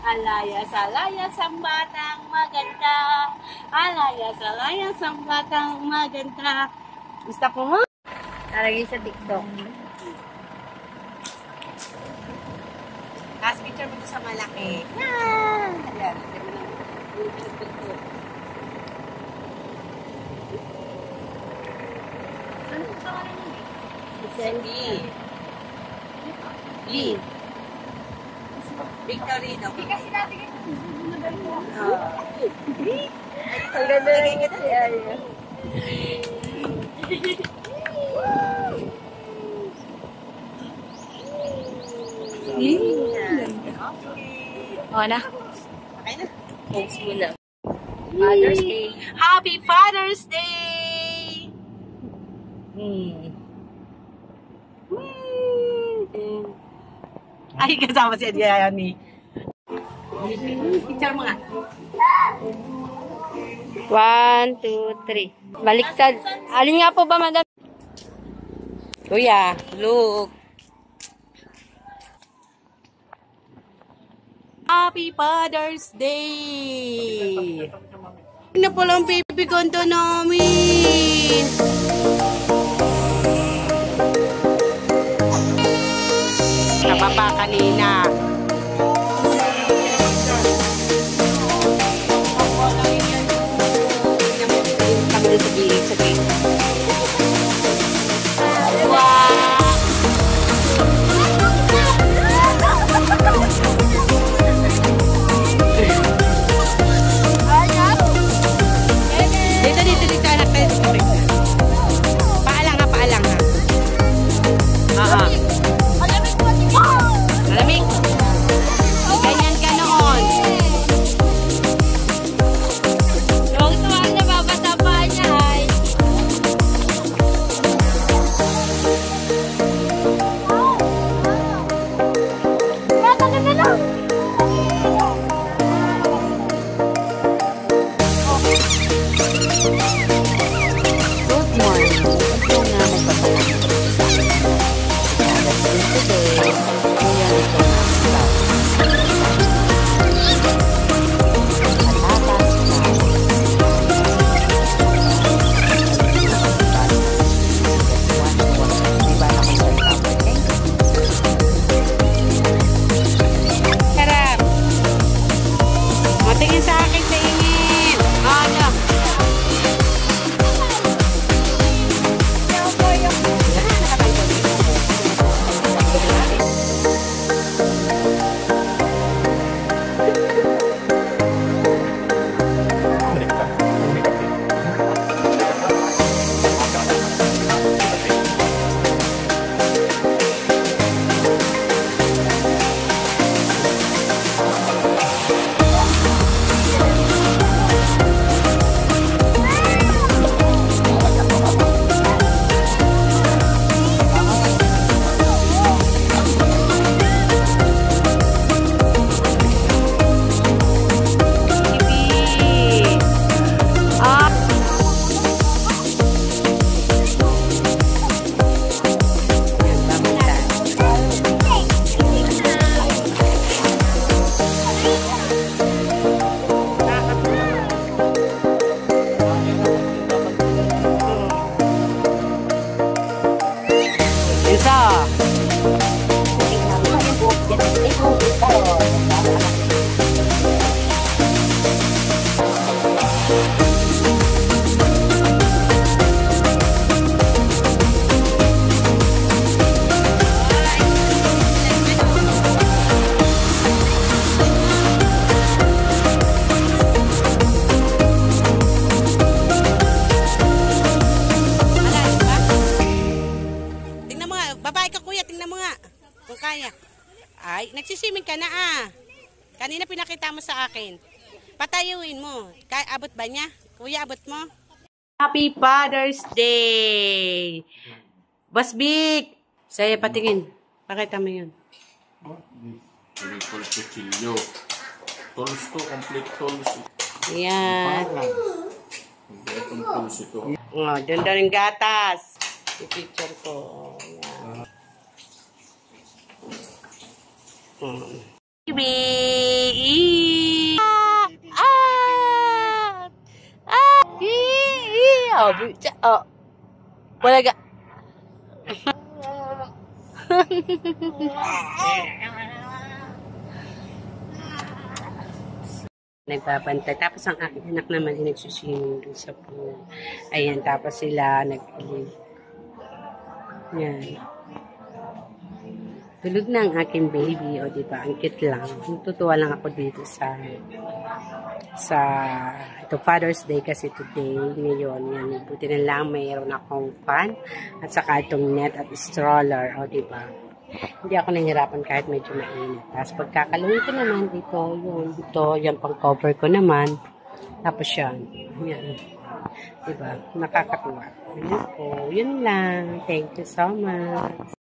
Alayas ang batang maganda. Alayas ang batang maganda. Gusto ko mo? Nalagay sa TikTok. Last picture mo sa malaki. Yan! Ayan. Anong pangalan niya? Lee. Lee. Victorino. Hindi kasi natin yung Ang ganda rin ito. okay na? Okay na. Post mo na. Father's Day. Happy Father's Day! Ay, kasama si Adriani. Picture mo nga. 1, 2, 3. Baliktad. Alin nga po ba, madam? Kuya, look. Happy Father's Day! Ano pala ang baby ganda namin? Napapa kanina. Kami dito sa gilid, sa gilid. Dito, anak. Paalang ha. Malamig. Ganyan ka noon. Huwag tuwag na babasa pa niya, ay. Good morning. Ito nga magpapalangin. Today, kuya ito sarap. Matingin sa akin, tingin. Ano? Isa. Tingnan mo nga. Babae ka, kuya. Tingnan mo nga. Kung kaya. Ay, nagsiswimming ka na Kanina pinakita mo sa akin. Patayuin mo. Abot ba niya? Kuya, abot mo. Happy Father's Day! Basbik! Saya patingin. Pakita mo yun. Complete kutsilyo. Tools to, complete tools. Ayan. Itong tools ito. Oh, ganda ng gatas. I-picture ko. Ayan. Baby! Ii! Wala ka. Nagbabantay. Tapos ang aking anak naman ay nagsuswimming dun sa pool. Ayan, tapos sila nag-ilig. Yan. Tulog na ang aking baby, o diba? Ang cute lang. Tutuwa lang ako dito sa ito Father's Day kasi today, ngayon, yan. Buti na lang mayroon akong fan at saka itong net at stroller, o diba? Hindi ako nahihirapan kahit medyo mainit. Tapos pagkakalungin ko naman dito, yan pang cover ko naman. Tapos yan. Diba? Nakakatuwa. Yun lang. Thank you so much.